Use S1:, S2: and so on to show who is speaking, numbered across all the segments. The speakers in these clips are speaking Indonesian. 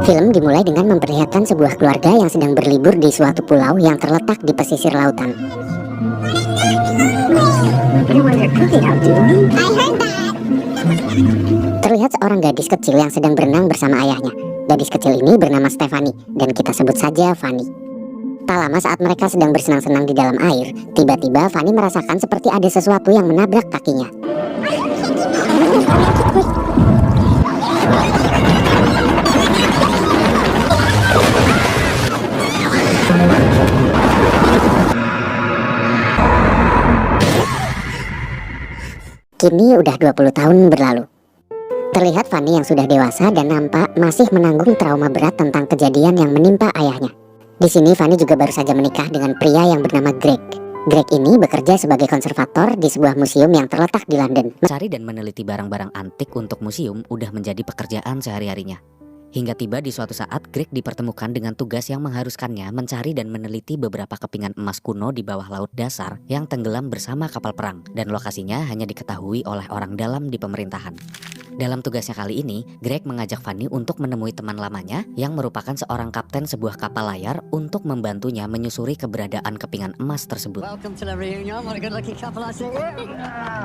S1: Film dimulai dengan memperlihatkan sebuah keluarga yang sedang berlibur di suatu pulau yang terletak di pesisir lautan. Terlihat seorang gadis kecil yang sedang berenang bersama ayahnya. Gadis kecil ini bernama Stephanie, dan kita sebut saja Fanny. Tak lama saat mereka sedang bersenang-senang di dalam air, tiba-tiba Fanny merasakan seperti ada sesuatu yang menabrak kakinya. Kini udah 20 tahun berlalu. Terlihat Fanny yang sudah dewasa dan nampak masih menanggung trauma berat tentang kejadian yang menimpa ayahnya. Di sini Fanny juga baru saja menikah dengan pria yang bernama Greg. Greg ini bekerja sebagai konservator di sebuah museum yang terletak di London.
S2: Mencari dan meneliti barang-barang antik untuk museum udah menjadi pekerjaan sehari-harinya. Hingga tiba di suatu saat Greg dipertemukan dengan tugas yang mengharuskannya mencari dan meneliti beberapa kepingan emas kuno di bawah laut dasar yang tenggelam bersama kapal perang, dan lokasinya hanya diketahui oleh orang dalam di pemerintahan. Dalam tugasnya kali ini, Greg mengajak Fanny untuk menemui teman lamanya yang merupakan seorang kapten sebuah kapal layar untuk membantunya menyusuri keberadaan kepingan emas tersebut.
S3: Welcome to the reunion. What a good-looking couple I see here.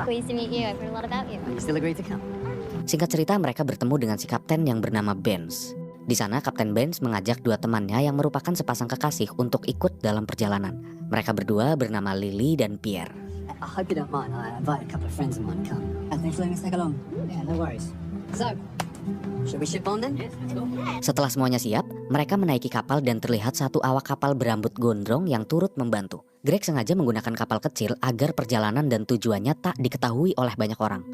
S4: Pleased to meet you. I've heard a lot about you.
S3: You still agree to come?
S2: Singkat cerita, mereka bertemu dengan si kapten yang bernama Benz. Di sana Kapten Benz mengajak dua temannya yang merupakan sepasang kekasih untuk ikut dalam perjalanan. Mereka berdua bernama Lily dan Pierre.
S3: I hope you don't mind. I invited a couple of friends of mine to come. Thanks for letting us take along. Yeah, no worries. So, should we ship on then? Yes, let's go.
S2: Setelah semuanya siap, mereka menaiki kapal dan terlihat satu awak kapal berambut gondrong yang turut membantu. Greg sengaja menggunakan kapal kecil agar perjalanan dan tujuannya tak diketahui oleh banyak orang.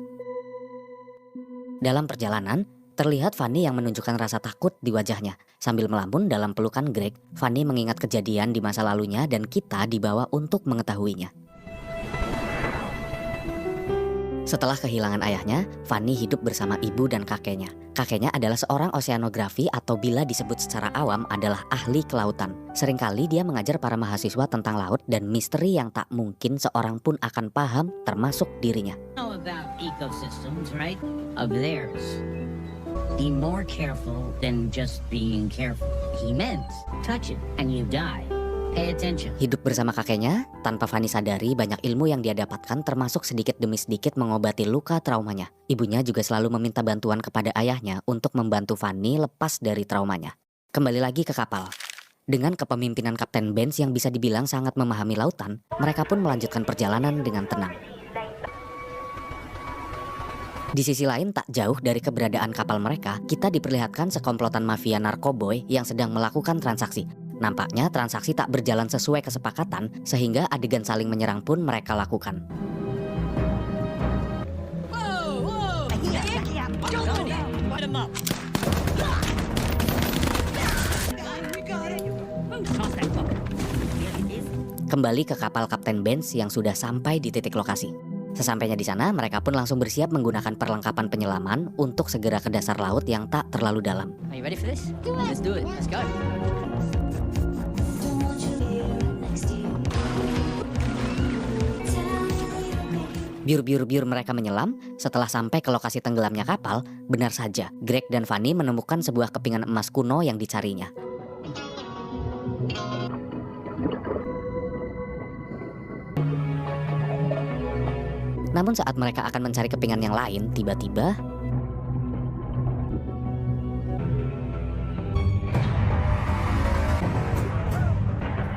S2: Dalam perjalanan, terlihat Fanny yang menunjukkan rasa takut di wajahnya. Sambil melamun dalam pelukan Greg, Fanny mengingat kejadian di masa lalunya dan kita dibawa untuk mengetahuinya. Setelah kehilangan ayahnya, Fanny hidup bersama ibu dan kakeknya. Kakeknya adalah seorang oseanografi atau bila disebut secara awam adalah ahli kelautan. Seringkali dia mengajar para mahasiswa tentang laut dan misteri yang tak mungkin seorang pun akan paham termasuk dirinya.
S5: Know about ecosystems, right? Of theirs. Be more careful than just being careful. He meant touch it and you die. Pay attention.
S2: Hidup bersama kakeknya, tanpa Fanny sadari banyak ilmu yang dia dapatkan termasuk sedikit demi sedikit mengobati luka traumanya. Ibunya juga selalu meminta bantuan kepada ayahnya untuk membantu Fanny lepas dari traumanya. Kembali lagi ke kapal. Dengan kepemimpinan Kapten Benz yang bisa dibilang sangat memahami lautan, mereka pun melanjutkan perjalanan dengan tenang. Di sisi lain, tak jauh dari keberadaan kapal mereka, kita diperlihatkan sekomplotan mafia narkoboy yang sedang melakukan transaksi. Nampaknya transaksi tak berjalan sesuai kesepakatan, sehingga adegan saling menyerang pun mereka lakukan. Kembali ke kapal Kapten Benz yang sudah sampai di titik lokasi. Sesampainya di sana, mereka pun langsung bersiap menggunakan perlengkapan penyelaman untuk segera ke dasar laut yang tak terlalu dalam.
S3: Are you ready for this? Let's do it. Let's go.
S2: Biur-biur mereka menyelam. Setelah sampai ke lokasi tenggelamnya kapal, benar saja, Greg dan Fanny menemukan sebuah kepingan emas kuno yang dicarinya. Namun saat mereka akan mencari kepingan yang lain, tiba-tiba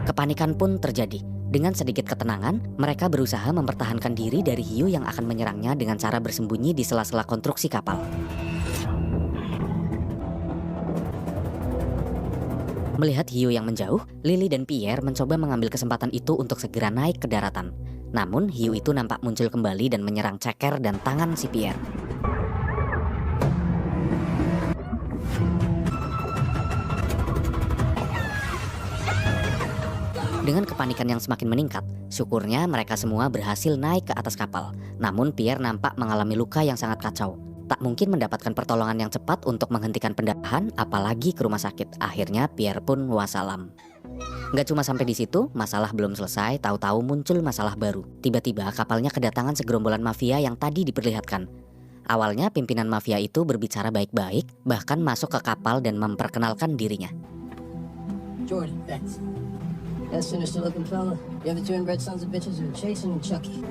S2: kepanikan pun terjadi. Dengan sedikit ketenangan, mereka berusaha mempertahankan diri dari hiu yang akan menyerangnya dengan cara bersembunyi di sela-sela konstruksi kapal. Melihat hiu yang menjauh, Lily dan Pierre mencoba mengambil kesempatan itu untuk segera naik ke daratan. Namun hiu itu nampak muncul kembali dan menyerang ceker dan tangan si Pierre. Dengan kepanikan yang semakin meningkat, syukurnya mereka semua berhasil naik ke atas kapal. Namun Pierre nampak mengalami luka yang sangat kacau. Tak mungkin mendapatkan pertolongan yang cepat untuk menghentikan pendarahan, apalagi ke rumah sakit. Akhirnya Pierre pun wassalam. Gak cuma sampai di situ, masalah belum selesai, tahu-tahu muncul masalah baru. Tiba-tiba kapalnya kedatangan segerombolan mafia yang tadi diperlihatkan. Awalnya pimpinan mafia itu berbicara baik-baik, bahkan masuk ke kapal dan memperkenalkan dirinya.
S3: Jordan, thanks. That sinister looking fella. The other two inbred sons of bitches are Jason and Chucky.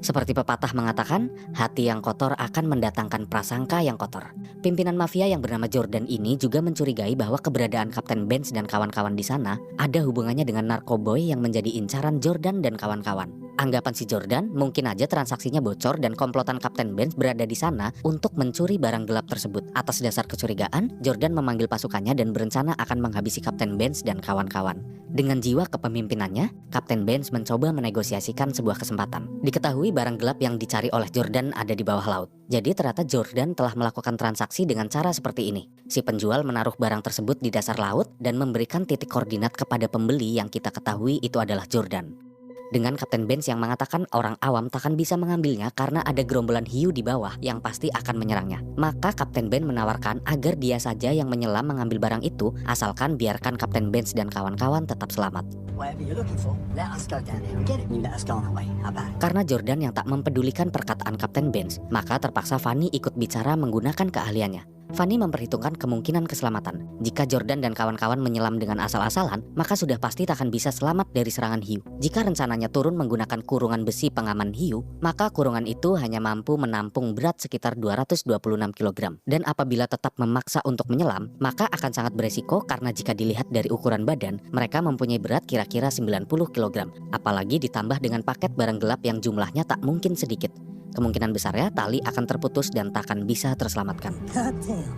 S2: Seperti pepatah mengatakan, hati yang kotor akan mendatangkan prasangka yang kotor. Pimpinan mafia yang bernama Jordan ini juga mencurigai bahwa keberadaan Kapten Benz dan kawan-kawan di sana ada hubungannya dengan narkoboy yang menjadi incaran Jordan dan kawan-kawan. Anggapan si Jordan, mungkin aja transaksinya bocor dan komplotan Kapten Benz berada di sana untuk mencuri barang gelap tersebut. Atas dasar kecurigaan, Jordan memanggil pasukannya dan berencana akan menghabisi Kapten Benz dan kawan-kawan. Dengan jiwa kepemimpinannya, Kapten Benz mencoba menegosiasikan sebuah kesempatan. Diketahui barang gelap yang dicari oleh Jordan ada di bawah laut. Jadi ternyata Jordan telah melakukan transaksi dengan cara seperti ini. Si penjual menaruh barang tersebut di dasar laut dan memberikan titik koordinat kepada pembeli yang kita ketahui itu adalah Jordan. Dengan Kapten Benz yang mengatakan orang awam takkan bisa mengambilnya karena ada gerombolan hiu di bawah yang pasti akan menyerangnya. Maka Kapten Benz menawarkan agar dia saja yang menyelam mengambil barang itu, asalkan biarkan Kapten Benz dan kawan-kawan tetap selamat.
S3: Whatever you're looking for, let us go down there and get it. You let us go on our way. How about it?
S2: Karena Jordan yang tak mempedulikan perkataan Kapten Benz, maka terpaksa Fanny ikut bicara menggunakan keahliannya. Fanny memperhitungkan kemungkinan keselamatan. Jika Jordan dan kawan-kawan menyelam dengan asal-asalan, maka sudah pasti takkan bisa selamat dari serangan hiu. Jika rencananya turun menggunakan kurungan besi pengaman hiu, maka kurungan itu hanya mampu menampung berat sekitar 226 kg. Dan apabila tetap memaksa untuk menyelam, maka akan sangat beresiko karena jika dilihat dari ukuran badan, mereka mempunyai berat kira-kira 90 kg. Apalagi ditambah dengan paket barang gelap yang jumlahnya tak mungkin sedikit. Kemungkinan besarnya tali akan terputus dan tak akan bisa terselamatkan.
S3: God damn.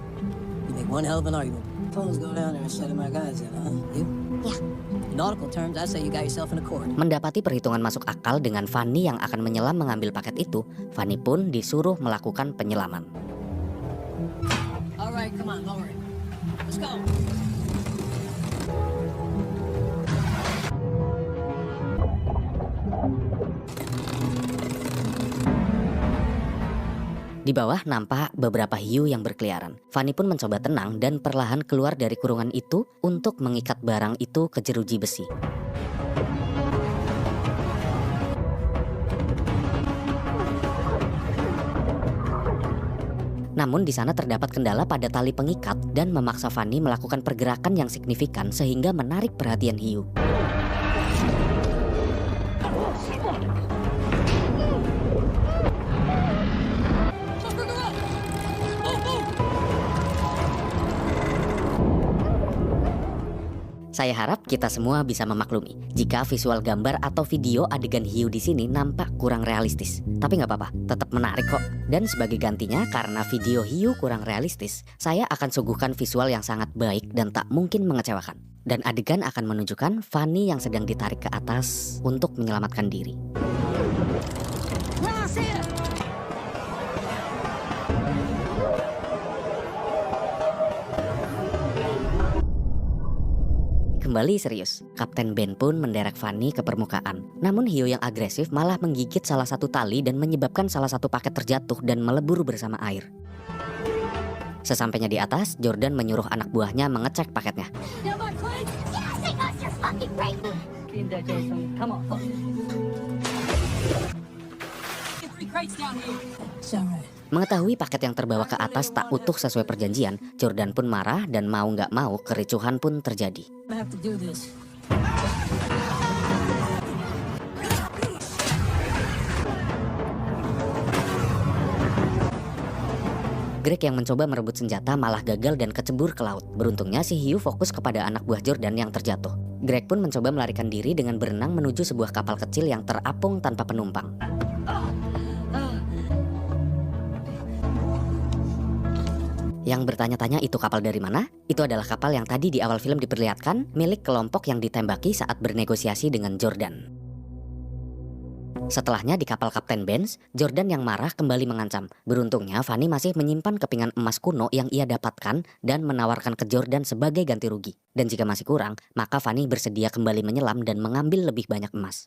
S3: You make one hell of an argument. Fellas go down there and set my guys in, huh? You?
S4: Yeah.
S3: In nautical terms, I say you got yourself in a cord.
S2: Mendapati perhitungan masuk akal dengan Fanny yang akan menyelam mengambil paket itu, Fanny pun disuruh melakukan penyelaman.
S3: All right, come on, lower it. Let's go.
S2: Di bawah nampak beberapa hiu yang berkeliaran. Fanny pun mencoba tenang dan perlahan keluar dari kurungan itu untuk mengikat barang itu ke jeruji besi. Namun di sana terdapat kendala pada tali pengikat dan memaksa Fanny melakukan pergerakan yang signifikan sehingga menarik perhatian hiu. Saya harap kita semua bisa memaklumi jika visual gambar atau video adegan hiu di sini nampak kurang realistis. Tapi nggak apa-apa, tetap menarik kok. Dan sebagai gantinya, karena video hiu kurang realistis, saya akan suguhkan visual yang sangat baik dan tak mungkin mengecewakan. Dan adegan akan menunjukkan Fanny yang sedang ditarik ke atas untuk menyelamatkan diri. Kembali serius, Kapten Ben pun menderek Fanny ke permukaan. Namun hiu yang agresif malah menggigit salah satu tali dan menyebabkan salah satu paket terjatuh dan melebur bersama air. Sesampainya di atas, Jordan menyuruh anak buahnya mengecek paketnya. Mengetahui paket yang terbawa ke atas tak utuh sesuai perjanjian, Jordan pun marah dan mau nggak mau kericuhan pun terjadi. Greg yang mencoba merebut senjata malah gagal dan kecebur ke laut. Beruntungnya si hiu fokus kepada anak buah Jordan yang terjatuh. Greg pun mencoba melarikan diri dengan berenang menuju sebuah kapal kecil yang terapung tanpa penumpang. Yang bertanya-tanya itu kapal dari mana? Itu adalah kapal yang tadi di awal film diperlihatkan milik kelompok yang ditembaki saat bernegosiasi dengan Jordan. Setelahnya di kapal Kapten Benz, Jordan yang marah kembali mengancam. Beruntungnya Fanny masih menyimpan kepingan emas kuno yang ia dapatkan dan menawarkan ke Jordan sebagai ganti rugi. Dan jika masih kurang, maka Fanny bersedia kembali menyelam dan mengambil lebih banyak emas.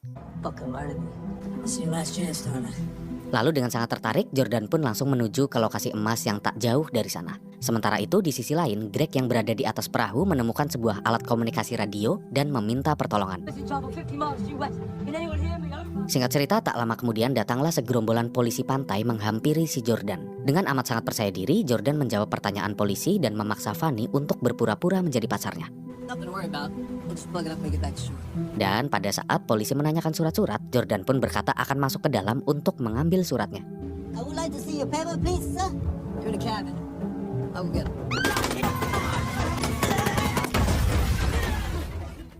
S2: Lalu dengan sangat tertarik, Jordan pun langsung menuju ke lokasi emas yang tak jauh dari sana. Sementara itu di sisi lain, Greg yang berada di atas perahu menemukan sebuah alat komunikasi radio dan meminta pertolongan. Singkat cerita, tak lama kemudian datanglah segerombolan polisi pantai menghampiri si Jordan. Dengan amat sangat percaya diri, Jordan menjawab pertanyaan polisi dan memaksa Fanny untuk berpura-pura menjadi pacarnya.
S3: Nothing to worry about. We'll just plug it up and get back to shore.
S2: Dan pada saat polisi menanyakan surat-surat, Jordan pun berkata akan masuk ke dalam untuk mengambil suratnya.
S3: I would like to see your paper, please, sir. You're in the cabin. I'll go get it.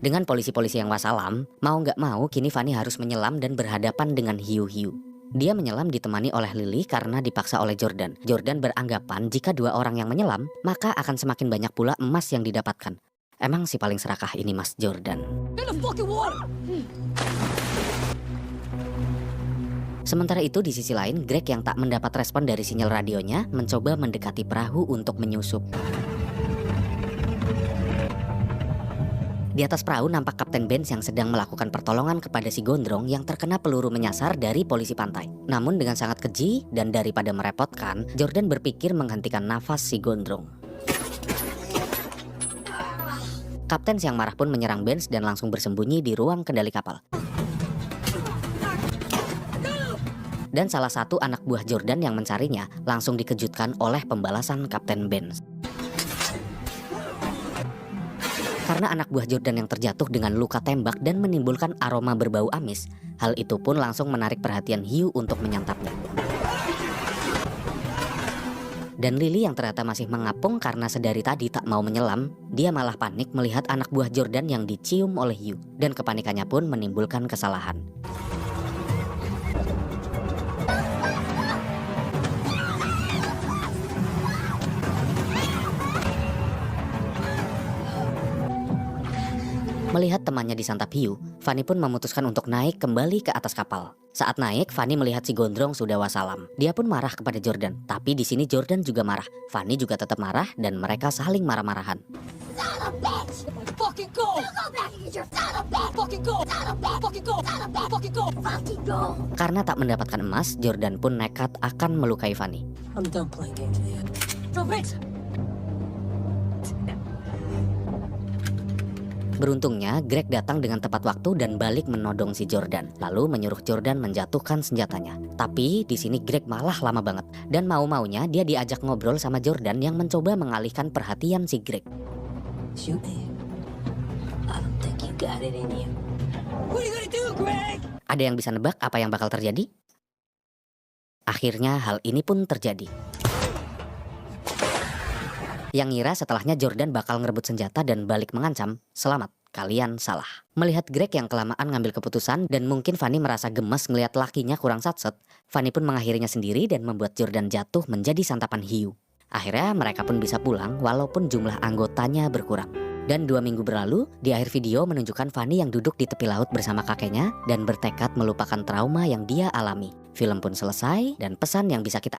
S2: Dengan polisi-polisi yang wassalam, mau nggak mau kini Fanny harus menyelam dan berhadapan dengan hiu-hiu. Dia menyelam ditemani oleh Lily karena dipaksa oleh Jordan. Jordan beranggapan jika dua orang yang menyelam, maka akan semakin banyak pula emas yang didapatkan. Emang si paling serakah ini Mas Jordan.
S3: In the fucking water!
S2: Sementara itu di sisi lain, Greg yang tak mendapat respon dari sinyal radionya mencoba mendekati perahu untuk menyusup. Di atas perahu nampak Kapten Benz yang sedang melakukan pertolongan kepada si gondrong yang terkena peluru menyasar dari polisi pantai. Namun dengan sangat keji dan daripada merepotkan, Jordan berpikir menghentikan nafas si gondrong. Kapten yang marah pun menyerang Benz dan langsung bersembunyi di ruang kendali kapal. Dan salah satu anak buah Jordan yang mencarinya langsung dikejutkan oleh pembalasan Kapten Benz. Karena anak buah Jordan yang terjatuh dengan luka tembak dan menimbulkan aroma berbau amis, hal itu pun langsung menarik perhatian hiu untuk menyantapnya. Dan Lily yang ternyata masih mengapung karena sedari tadi tak mau menyelam, dia malah panik melihat anak buah Jordan yang dicium oleh hiu. Dan kepanikannya pun menimbulkan kesalahan. Melihat temannya disantap hiu, Fanny pun memutuskan untuk naik kembali ke atas kapal. Saat naik, Fanny melihat si gondrong sudah wassalam. Dia pun marah kepada Jordan, tapi di sini Jordan juga marah. Fanny juga tetap marah dan mereka saling marah-marahan. Karena tak mendapatkan emas, Jordan pun nekat akan melukai Fanny.
S3: I'm done playing games with you. No, Vince!
S2: Beruntungnya, Greg datang dengan tepat waktu dan balik menodong si Jordan, lalu menyuruh Jordan menjatuhkan senjatanya. Tapi di sini Greg malah lama banget, dan mau-maunya dia diajak ngobrol sama Jordan yang mencoba mengalihkan perhatian si Greg.
S3: Shoot me. I don't think you got it in you. What are you gonna do, Greg?
S2: Ada yang bisa nebak apa yang bakal terjadi? Akhirnya hal ini pun terjadi. Yang ngira setelahnya Jordan bakal ngerebut senjata dan balik mengancam, selamat, kalian salah. Melihat Greg yang kelamaan ngambil keputusan dan mungkin Fanny merasa gemes ngelihat lakinya kurang satset, Fanny pun mengakhirinya sendiri dan membuat Jordan jatuh menjadi santapan hiu. Akhirnya mereka pun bisa pulang walaupun jumlah anggotanya berkurang. Dan 2 minggu berlalu, di akhir video menunjukkan Fanny yang duduk di tepi laut bersama kakeknya dan bertekad melupakan trauma yang dia alami. Film pun selesai dan pesan yang bisa kita